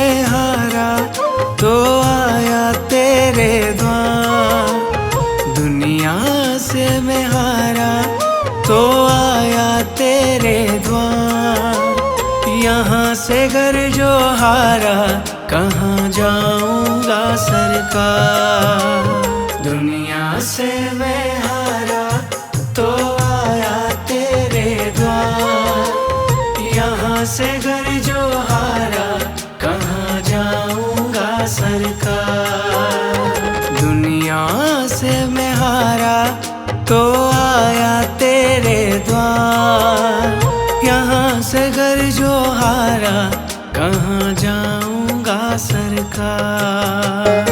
में हारा तो आया तेरे द्वार। दुनिया से मैं हारा तो आया तेरे द्वार। यहाँ से घर जो हारा कहाँ जाऊंगा सरकार। दुनिया से मैं हारा तो आया तेरे द्वार। यहाँ से घर जो हारा कहाँ जाऊंगा सरकार। दुनिया से मैं हारा तो आया तेरे द्वार। यहाँ से घर जो हारा कहाँ जाऊंगा सरकार।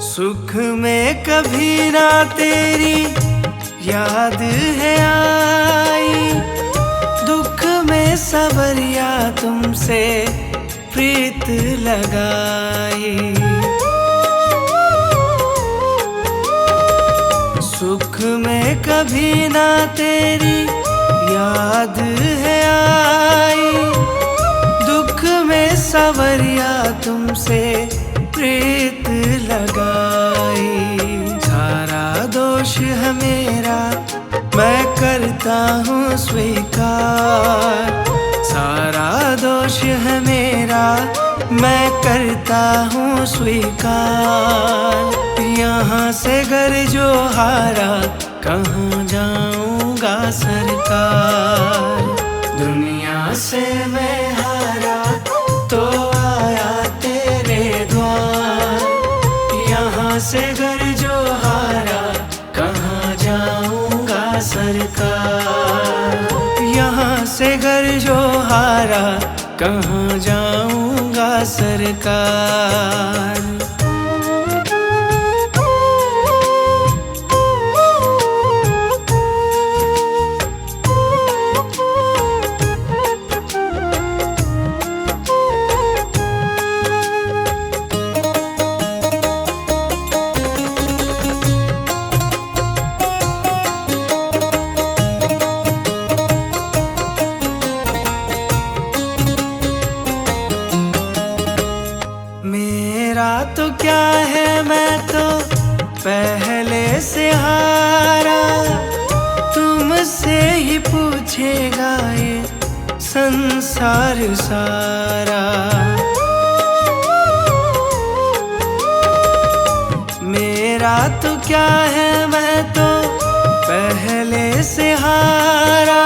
सुख में कभी ना तेरी याद है आई। दुख में सवरिया तुमसे प्रीत लगाई। सुख में कभी ना तेरी याद है आई। दुख में सवरिया तुमसे प्रीत लगाई। सारा दोष है मेरा मैं करता हूँ स्वीकार। सारा दोष है मेरा मैं करता हूँ स्वीकार। यहाँ से घर जो हारा कहाँ जाऊंगा सरकार। दुनिया से मैं हारा तो आया तेरे द्वार। यहाँ से घर जो हारा कहाँ जाऊंगा सरकार। यहाँ से घर जो हारा कहाँ जाऊंगा सरकार। मेरा तो क्या है मैं तो पहले से हारा। तुमसे ही पूछेगा ये संसार सारा। मेरा तो क्या है मैं तो पहले से हारा।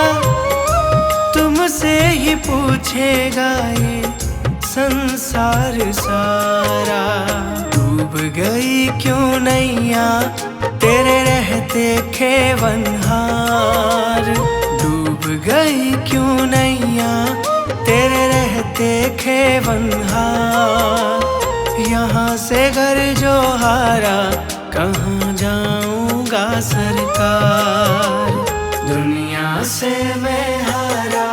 तुमसे ही पूछेगा ये संसार सारा। डूब गई क्यों नैया तेरे रहते खेवनहार। डूब गई क्यों नैया तेरे रहते खेवनहार। यहाँ से घर जो हारा कहाँ जाऊंगा सरकार। दुनिया से मैं हारा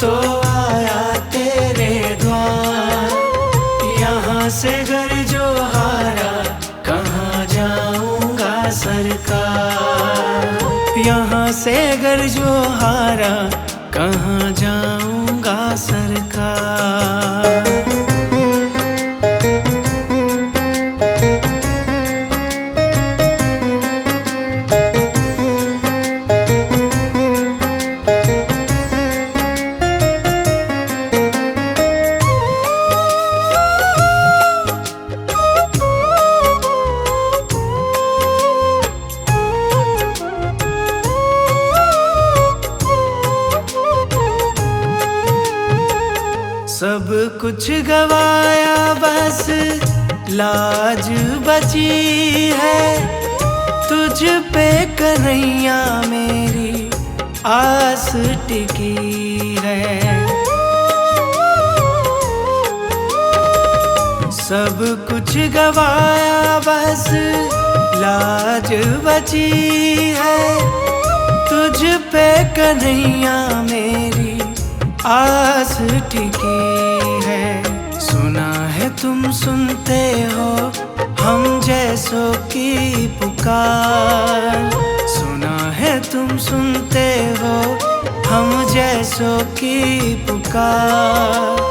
तो आया तेरे द्वार। यहाँ से घर जो हारा कहाँ जाऊंगा सरकार। यहाँ से घर जो हारा कहाँ जाऊंगा सरकार। सब कुछ गवाया बस लाज बची है। तुझ पे कन्हैया मेरी आस टिकी है। सब कुछ गवाया बस लाज बची है, तुझ पे कन्हैया मेरी आस टिकी है। सुना है तुम सुनते हो हम जैसों की पुकार, सुना है तुम सुनते हो हम जैसों की पुकार।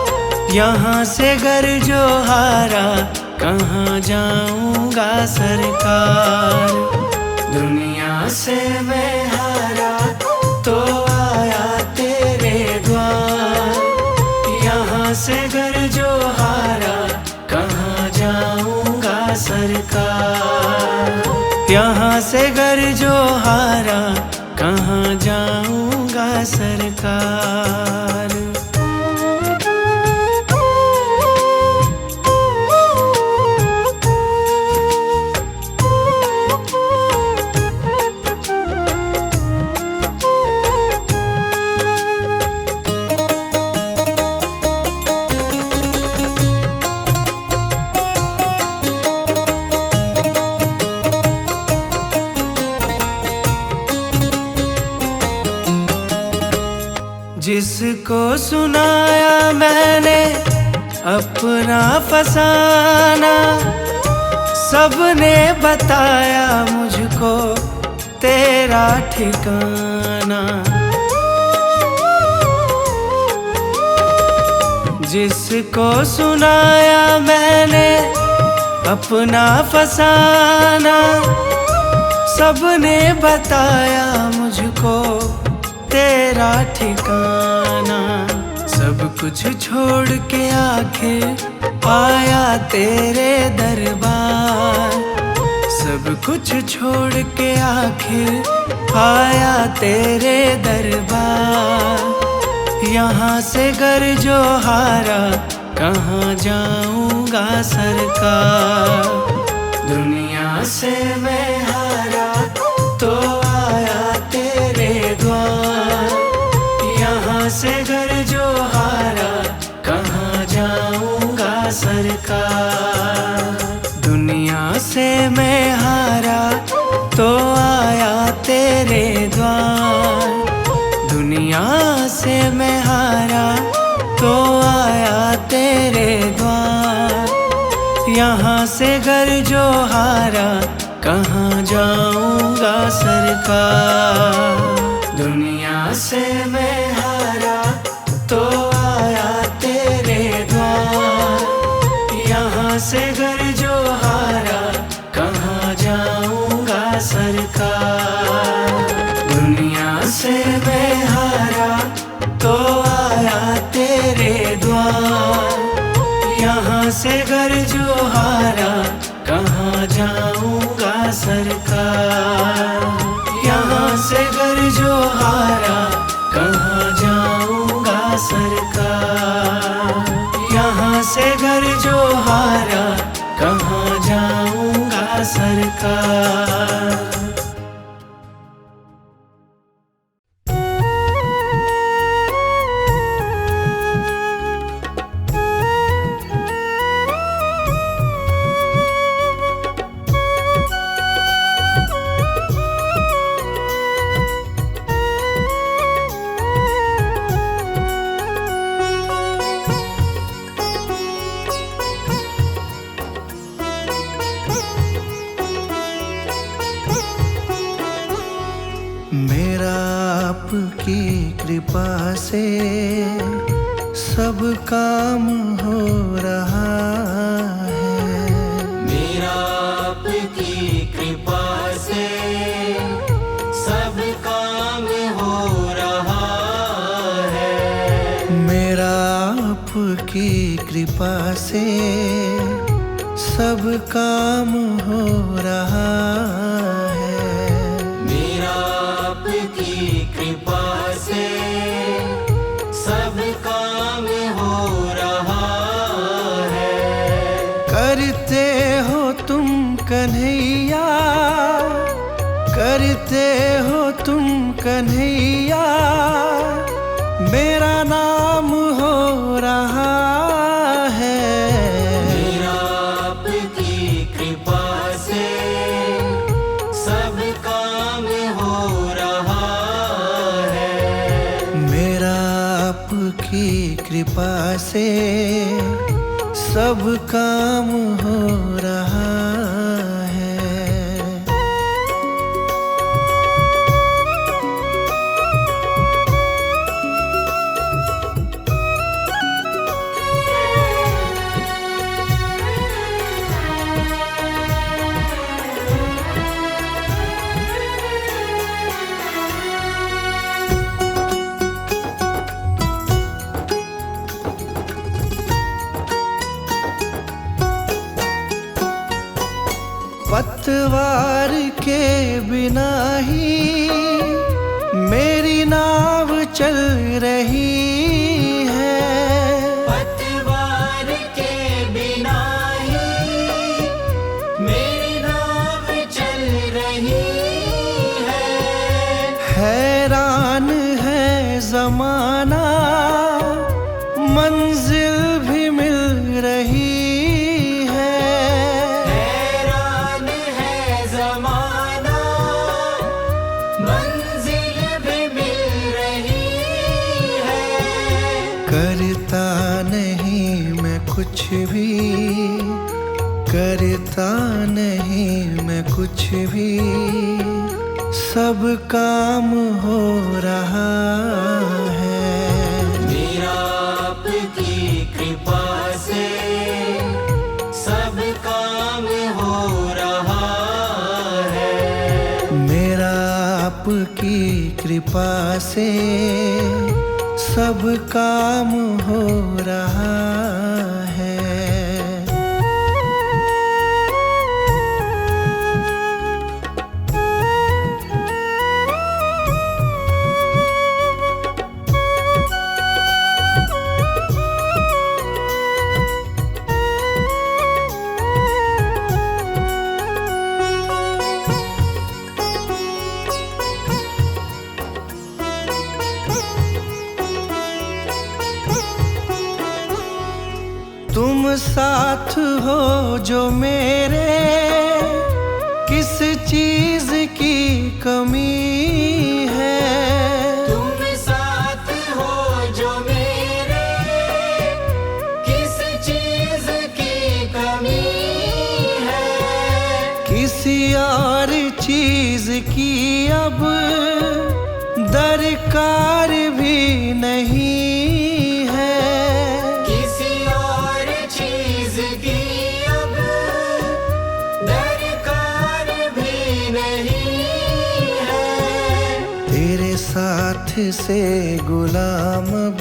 यहाँ से घर जो हारा कहाँ जाऊंगा सरकार, दुनिया से मैं हारा तो आया तेरे द्वार। यहाँ से घर जो हारा कहाँ जाऊंगा सरकार, यहाँ से घर जो हारा कहाँ जाऊंगा सरकार। जिसको सुनाया मैंने अपना फसाना, सबने बताया मुझको तेरा ठिकाना। जिसको सुनाया मैंने अपना फसाना, सबने बताया मुझको तेरा ठिकाना। सब कुछ छोड़ के आखिर आया तेरे दरबार, सब कुछ छोड़ के आखिर आया तेरे दरबार। यहाँ से घर जो हारा कहाँ जाऊंगा सरकार, दुनिया से मैं हारा तो आया तेरे द्वार। यहाँ से घर जो हारा कहाँ जाऊंगा सरकार, दुनिया से मैं हारा तो आया तेरे द्वार। दुनिया से मैं हारा तो आया तेरे द्वार। यहाँ से घर जो हारा कहाँ जाऊंगा सरकार, दुनिया से मैं हारा तो आया तेरे द्वार। यहाँ से घर जो हारा कहाँ जाऊंगा सरकार, दुनिया से मैं हारा तो आया तेरे द्वार। यहाँ से घर जो हारा कहाँ जाऊंगा सरकार, यहाँ से घर जो हारा कहाँ जाऊंगा सरकार। यहाँ से घर जो हारा कहाँ जाऊंगा सरकार। आपकी कृपा से सब काम हो रहा है, मेरा आपकी कृपा से सब काम हो रहा है। मेरा आपकी कृपा से सब काम हो रहा है। मेरा आपकी कृपा से सब काम हो रहा है। करते हो तुम कन्हैया, करते हो तुम कन्हैया, मेरा नाम हो रहा है। मेरा कृपा से सब काम हो रहा है। पतवार के बिना ही मेरी नाव चल रही है। पतवार के बिना ही मेरी नाव चल रही है। हैरान है जमाना मंजिल भी मिल रही है। हैरान है जमाना मंजिल भी मिल रही है। करता नहीं मैं कुछ भी, करता नहीं मैं कुछ भी, सब काम हो रहा है। मेरा आपकी कृपा से सब काम हो रहा है। मेरा आपकी कृपा से सब काम हो रहा है। तुम साथ हो जो मेरे, किस चीज की कमी है। तुम साथ हो जो मेरे, किस चीज की कमी है। किसी और चीज की अब दरकार भी नहीं है। किसी और चीज की अब दरकार भी नहीं है। तेरे साथ से गुलाम अब,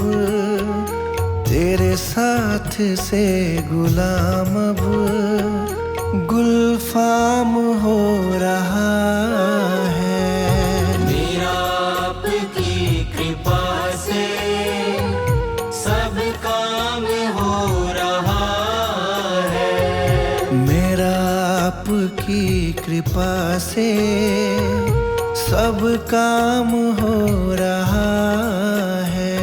तेरे साथ से गुलाम अब गुलफाम हो रहा है। मेरा आपकी कृपा से सब काम हो रहा है। मेरा आपकी कृपा से सब काम हो रहा है।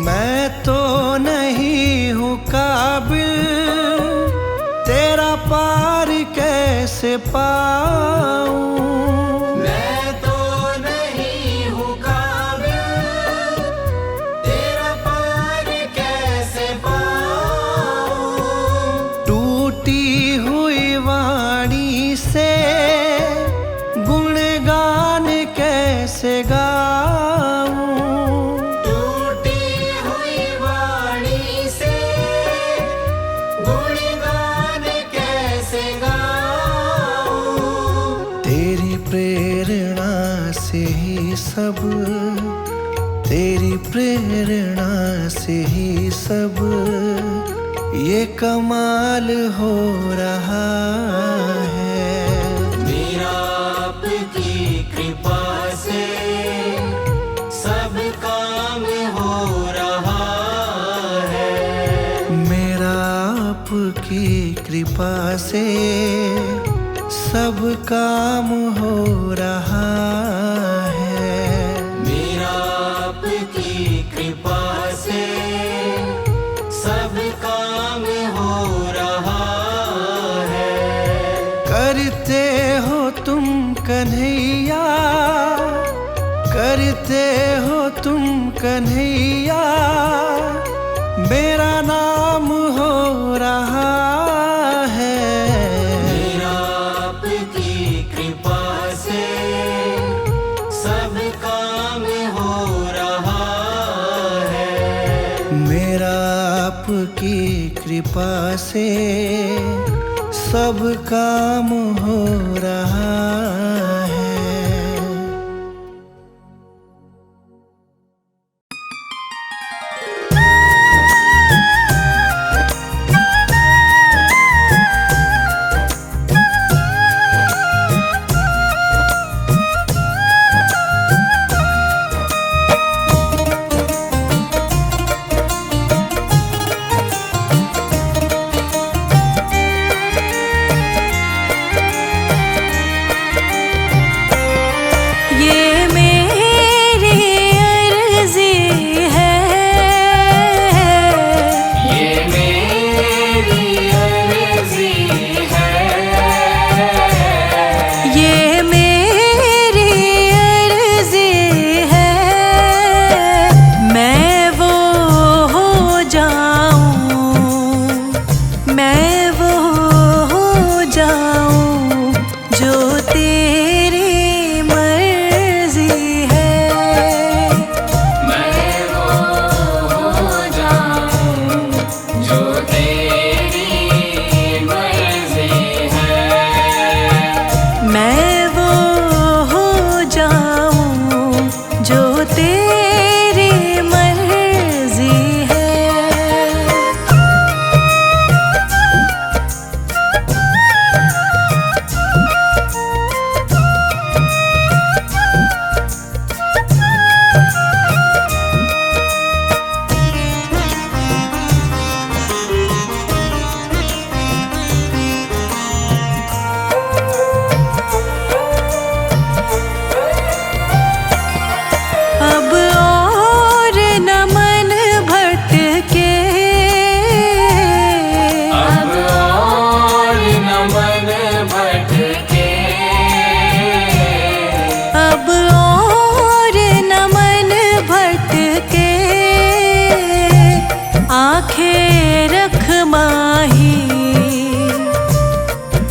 मैं तो नहीं हूँ काबिल, तेरा पार कैसे पाऊं। मैं तो नहीं हूँ काबिल, तेरा पार कैसे पाऊं। टूटी हुई वाणी से गुणगान कैसे गाऊं। प्रेरणा से ही सब, तेरी प्रेरणा से ही सब ये कमाल हो रहा है। मेरा आपकी कृपा से सब काम हो रहा है। कृपा से सब काम हो रहा है। मेरा आपकी कृपा से सब काम हो रहा है। करते हो तुम कन्हैया, करते हो तुम कन्हैया, मेरा नाम हो रहा है। मेरा आपकी कृपा से सब काम हो रहा है। मेरा आपकी कृपा से सब काम हो रहा है।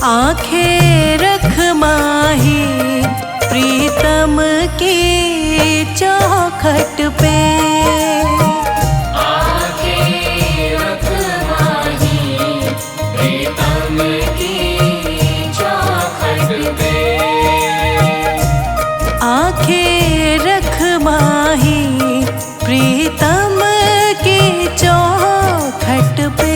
आंखें रख माही प्रीतम की चौखट पे। आंखें रख माही प्रीतम की चौखट पे। आंखें रख माही प्रीतम की चौखट पे।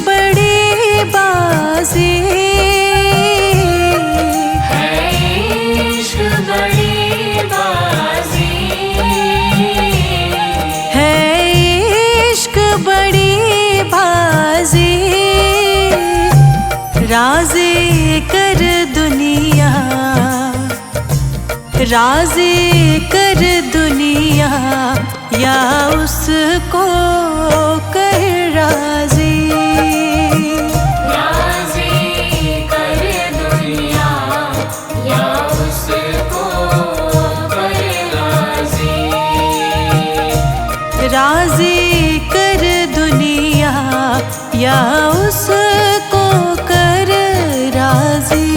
बड़ी बाजी है इश्क बड़ी बाजी। है इश्क बड़ी बाजी। राज़ी कर दुनिया, राज़ी कर दुनिया या उसको कर राज़ी। राज़ी कर दुनिया या उसको कर राज़ी।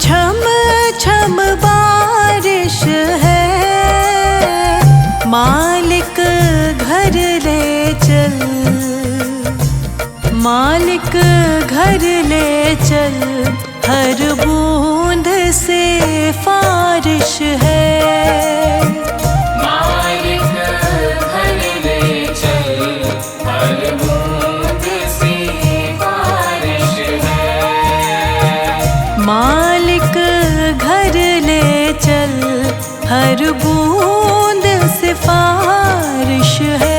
छम छम बारिश है, मालिक घर ले चल, मालिक घर ले चल, हर बूंद से फारिश है। मालिक घर ले चल, हर बूंद से बारिश है। मालिक घर ले चल, हर बूंद से फारिश है।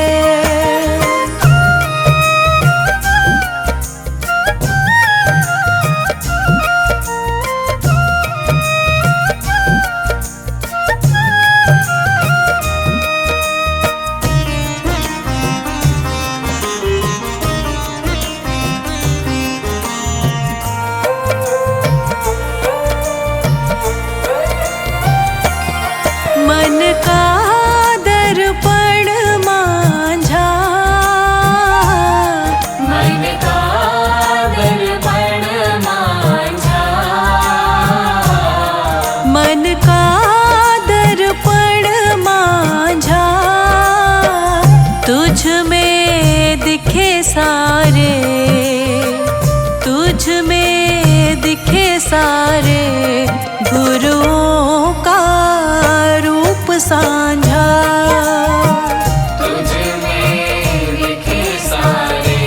मन का दर्पण मांझा, मन का दर्पण मांझा, मन का दर्पण मांझा, तुझ में दिखे सारे, तुझ में दिखे सारे, गुरुओं का रूप सांझा। तुझ में दिखे सारे,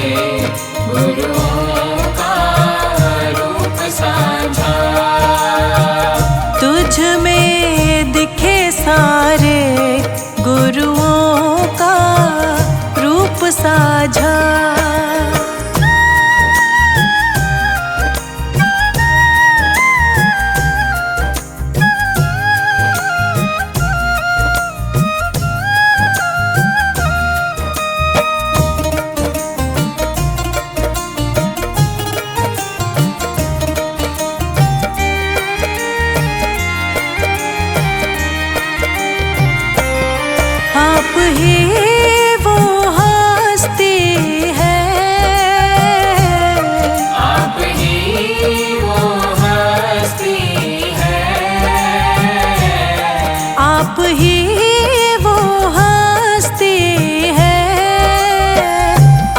गुरुओं का रूप साझा। तुझ में दिखे सारे, गुरुओं का रूप साझा। आप ही वो हस्ती है, आप ही वो हस्ती है। आप ही वो हस्ती है,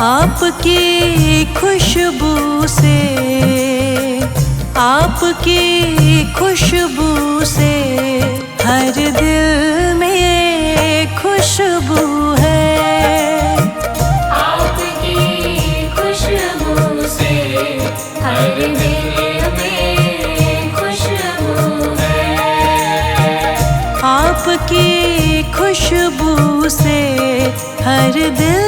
आपकी खुशबू से, आपकी खुशबू से, हर दिल में खुशबू है। आपकी खुशबू से, हर दिल में खुशबू है। आपकी खुशबू से, हर दिल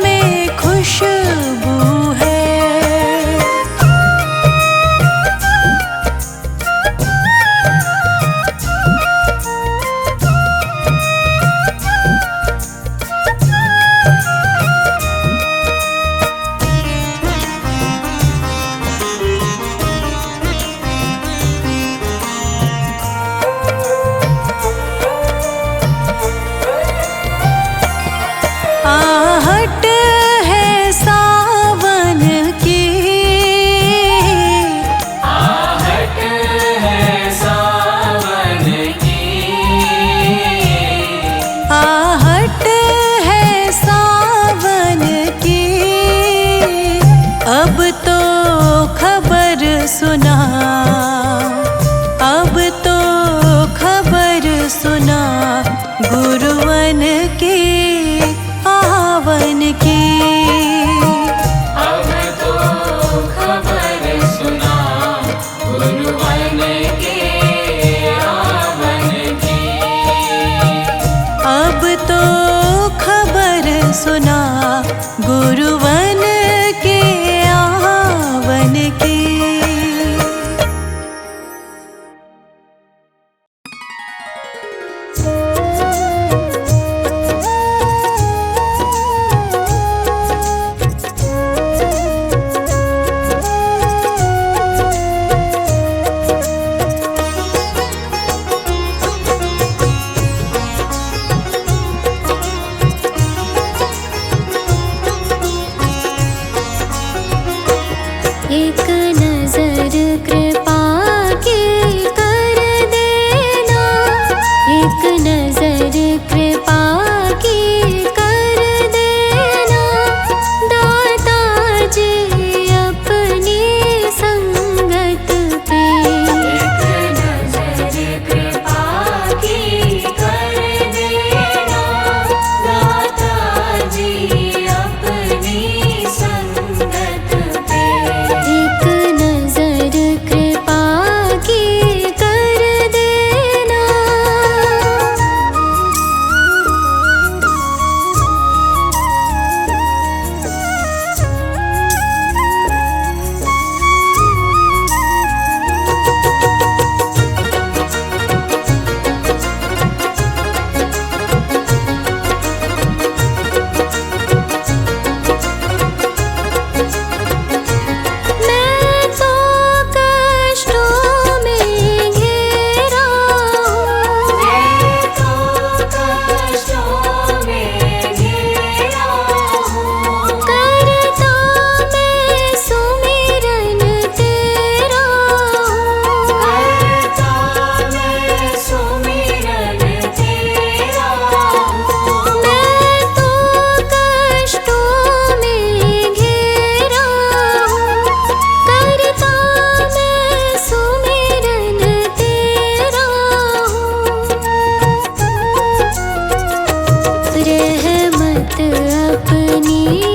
में खुशबू है। आहट है सावन की, आहट है सावन की, आहट है सावन की, अब तो खबर सुना, अब तो खबर सुना, गुरुवन की आवन की। अब तो खबर सुना, गुरुवन के आवन की। अब तो खबर सुना, गुरुवन के आवन की। मत अपनी